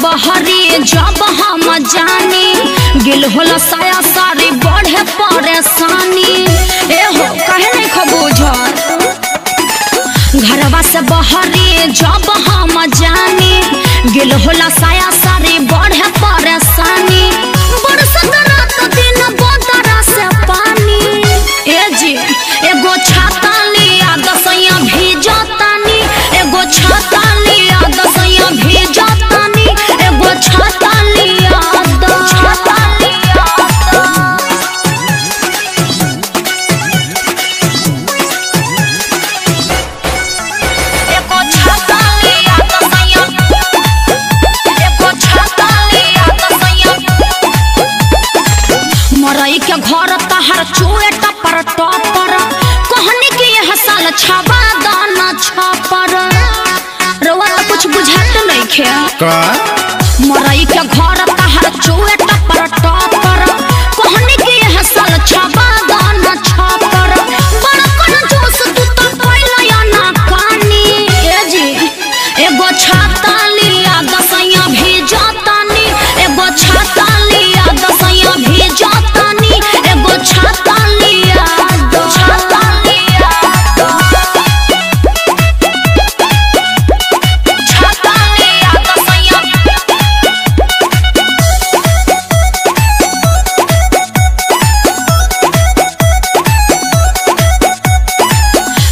बहरी जब हम जानी गिल होला साया सारी बढ़े परेशानी। ए हो कहे नहीं खबूझर घरवा से बहरी जब हम जानी गिल होला साया सारी बढ़े परेशानी। बरसत रात दिन बोतरा से पानी। ए जी एगो छाता लिया दसैया भीजतानी, एगो छाता लिया दसैया भीजतानी, एगो छाता लिया छाता लिया एगो छाता लिया दसैया, एगो छाता लिया दसैया। मरई के घर तहर चुए टपर टपर कहनी कि यह साल छाबा दाना छापर। रवा तो कुछ बुझात नहीं खे का मरई के घर तहर चुए टपर टपर कहनी कि यह साल छाबा दाना छापर। बड़ा कन जोश तू तो पहले या ना कानी। ए जी एगो छाता लिया दसैया भीजतानी, एगो छाता लिया दसैया भीजतानी, एगो छाता लिया छाता लिया छाता लिया दसैया।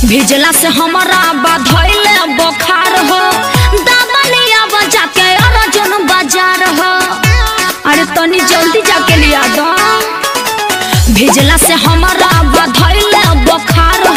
भिजला से हमारा बाधैले बुखार हो, दावा लिया बजा के अर्जुन बाजार हो। अरे तनी जल्दी जाके लिया दो। भिजला से हमारा बाधैले बुखार